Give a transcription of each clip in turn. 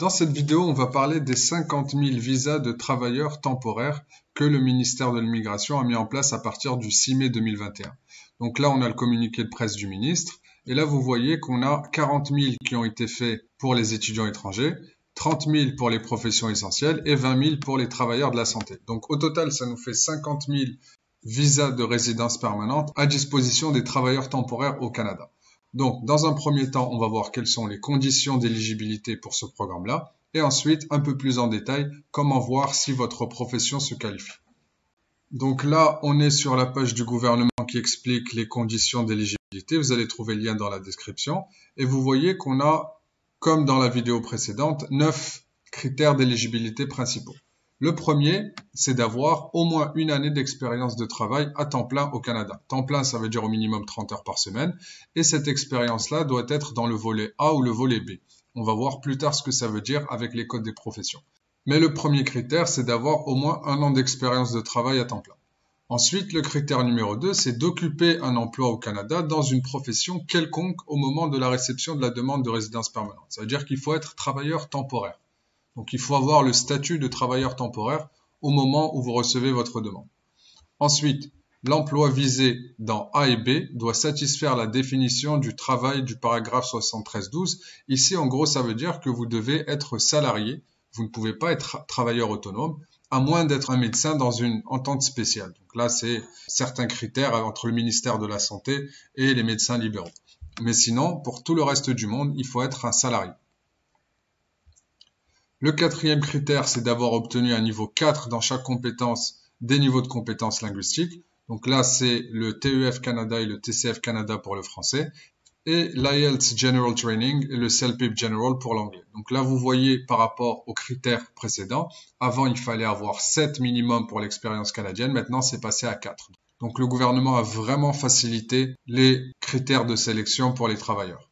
Dans cette vidéo, on va parler des 50 000 visas de travailleurs temporaires que le ministère de l'Immigration a mis en place à partir du 6 mai 2021. Donc là, on a le communiqué de presse du ministre. Et là, vous voyez qu'on a 40 000 qui ont été faits pour les étudiants étrangers, 30 000 pour les professions essentielles et 20 000 pour les travailleurs de la santé. Donc au total, ça nous fait 50 000 visas de résidence permanente à disposition des travailleurs temporaires au Canada. Donc, dans un premier temps, on va voir quelles sont les conditions d'éligibilité pour ce programme-là. Et ensuite, un peu plus en détail, comment voir si votre profession se qualifie. Donc là, on est sur la page du gouvernement qui explique les conditions d'éligibilité. Vous allez trouver le lien dans la description. Et vous voyez qu'on a, comme dans la vidéo précédente, 9 critères d'éligibilité principaux. Le premier, c'est d'avoir au moins une année d'expérience de travail à temps plein au Canada. Temps plein, ça veut dire au minimum 30 heures par semaine. Et cette expérience-là doit être dans le volet A ou le volet B. On va voir plus tard ce que ça veut dire avec les codes des professions. Mais le premier critère, c'est d'avoir au moins un an d'expérience de travail à temps plein. Ensuite, le critère numéro 2, c'est d'occuper un emploi au Canada dans une profession quelconque au moment de la réception de la demande de résidence permanente. Ça veut dire qu'il faut être travailleur temporaire. Donc, il faut avoir le statut de travailleur temporaire au moment où vous recevez votre demande. Ensuite, l'emploi visé dans A et B doit satisfaire la définition du travail du paragraphe 73.12. Ici, en gros, ça veut dire que vous devez être salarié. Vous ne pouvez pas être travailleur autonome, à moins d'être un médecin dans une entente spéciale. Donc là, c'est certains critères entre le ministère de la Santé et les médecins libéraux. Mais sinon, pour tout le reste du monde, il faut être un salarié. Le quatrième critère, c'est d'avoir obtenu un niveau 4 dans chaque compétence des niveaux de compétences linguistiques. Donc là, c'est le TEF Canada et le TCF Canada pour le français, et l'IELTS General Training et le CELPIP General pour l'anglais. Donc là, vous voyez par rapport aux critères précédents, avant, il fallait avoir 7 minimum pour l'expérience canadienne, maintenant, c'est passé à 4. Donc le gouvernement a vraiment facilité les critères de sélection pour les travailleurs.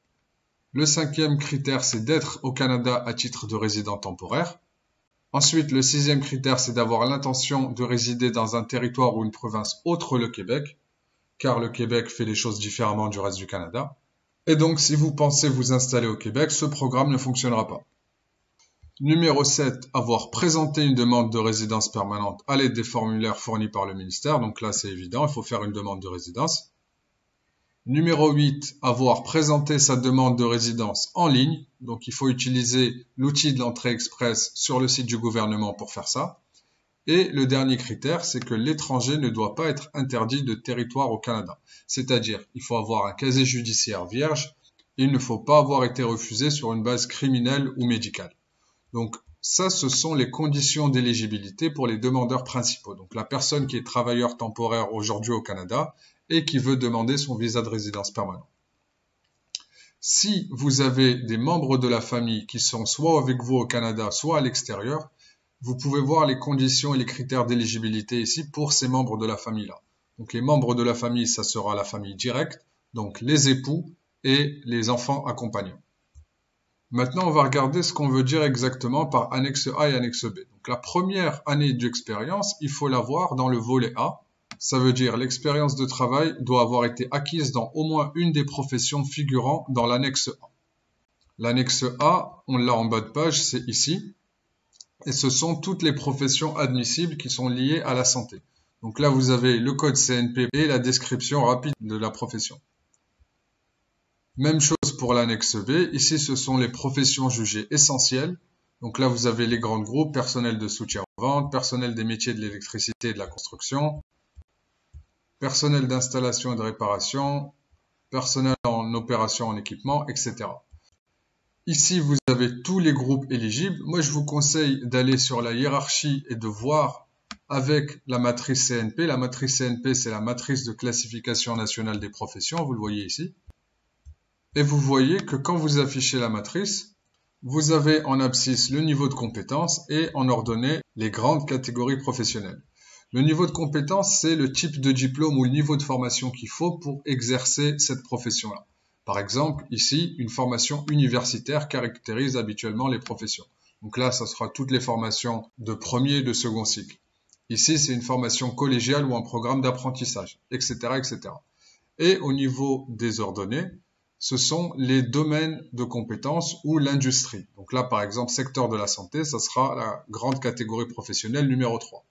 Le cinquième critère, c'est d'être au Canada à titre de résident temporaire. Ensuite, le sixième critère, c'est d'avoir l'intention de résider dans un territoire ou une province autre le Québec, car le Québec fait les choses différemment du reste du Canada. Et donc, si vous pensez vous installer au Québec, ce programme ne fonctionnera pas. Numéro 7, avoir présenté une demande de résidence permanente à l'aide des formulaires fournis par le ministère. Donc là, c'est évident, il faut faire une demande de résidence. Numéro 8, avoir présenté sa demande de résidence en ligne. Donc, il faut utiliser l'outil de l'entrée express sur le site du gouvernement pour faire ça. Et le dernier critère, c'est que l'étranger ne doit pas être interdit de territoire au Canada. C'est-à-dire, il faut avoir un casier judiciaire vierge et il ne faut pas avoir été refusé sur une base criminelle ou médicale. Donc, ça, ce sont les conditions d'éligibilité pour les demandeurs principaux. Donc, la personne qui est travailleur temporaire aujourd'hui au Canada et qui veut demander son visa de résidence permanent. Si vous avez des membres de la famille qui sont soit avec vous au Canada, soit à l'extérieur, vous pouvez voir les conditions et les critères d'éligibilité ici pour ces membres de la famille-là. Donc les membres de la famille, ça sera la famille directe, donc les époux et les enfants accompagnants. Maintenant, on va regarder ce qu'on veut dire exactement par annexe A et annexe B. Donc la première année d'expérience, il faut l'avoir dans le volet A. Ça veut dire l'expérience de travail doit avoir été acquise dans au moins une des professions figurant dans l'annexe A. L'annexe A, on l'a en bas de page, c'est ici. Et ce sont toutes les professions admissibles qui sont liées à la santé. Donc là, vous avez le code CNP et la description rapide de la profession. Même chose pour l'annexe B. Ici, ce sont les professions jugées essentielles. Donc là, vous avez les grands groupes, personnel de soutien aux ventes, personnel des métiers de l'électricité et de la construction, personnel d'installation et de réparation, personnel en opération en équipement, etc. Ici, vous avez tous les groupes éligibles. Moi, je vous conseille d'aller sur la hiérarchie et de voir avec la matrice CNP. La matrice CNP, c'est la matrice de classification nationale des professions. Vous le voyez ici. Et vous voyez que quand vous affichez la matrice, vous avez en abscisse le niveau de compétence et en ordonnée les grandes catégories professionnelles. Le niveau de compétence, c'est le type de diplôme ou le niveau de formation qu'il faut pour exercer cette profession-là. Par exemple, ici, une formation universitaire caractérise habituellement les professions. Donc là, ça sera toutes les formations de premier et de second cycle. Ici, c'est une formation collégiale ou un programme d'apprentissage, etc., etc. Et au niveau des ordonnées, ce sont les domaines de compétences ou l'industrie. Donc là, par exemple, secteur de la santé, ça sera la grande catégorie professionnelle numéro 3.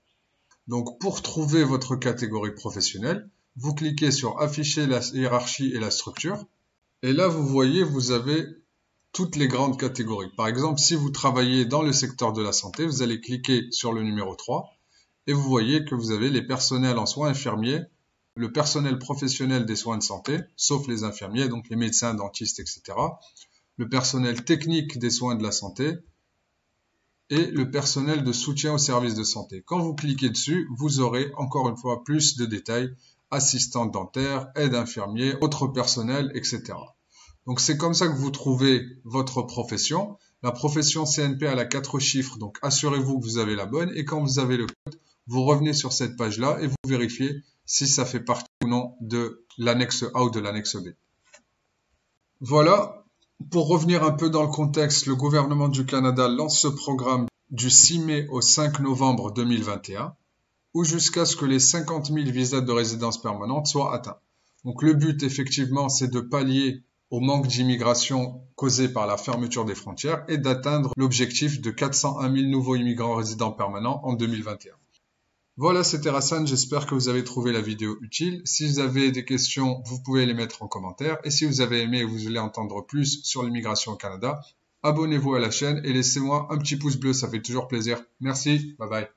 Donc pour trouver votre catégorie professionnelle, vous cliquez sur afficher la hiérarchie et la structure. Et là, vous voyez, vous avez toutes les grandes catégories. Par exemple, si vous travaillez dans le secteur de la santé, vous allez cliquer sur le numéro 3 et vous voyez que vous avez les personnels en soins infirmiers, le personnel professionnel des soins de santé, sauf les infirmiers, donc les médecins, dentistes, etc. Le personnel technique des soins de la santé et le personnel de soutien aux services de santé. Quand vous cliquez dessus, vous aurez encore une fois plus de détails, assistante dentaire, aide infirmier, autres personnels, etc. Donc c'est comme ça que vous trouvez votre profession. La profession CNP elle a 4 chiffres, donc assurez-vous que vous avez la bonne et quand vous avez le code, vous revenez sur cette page-là et vous vérifiez si ça fait partie ou non de l'annexe A ou de l'annexe B. Voilà, pour revenir un peu dans le contexte, le gouvernement du Canada lance ce programme du 6 mai au 5 novembre 2021, ou jusqu'à ce que les 50 000 visas de résidence permanente soient atteints. Donc le but, effectivement, c'est de pallier au manque d'immigration causé par la fermeture des frontières et d'atteindre l'objectif de 401 000 nouveaux immigrants résidents permanents en 2021. Voilà, c'était Hassan, j'espère que vous avez trouvé la vidéo utile. Si vous avez des questions, vous pouvez les mettre en commentaire. Et si vous avez aimé et vous voulez entendre plus sur l'immigration au Canada, abonnez-vous à la chaîne et laissez-moi un petit pouce bleu, ça fait toujours plaisir. Merci, bye bye.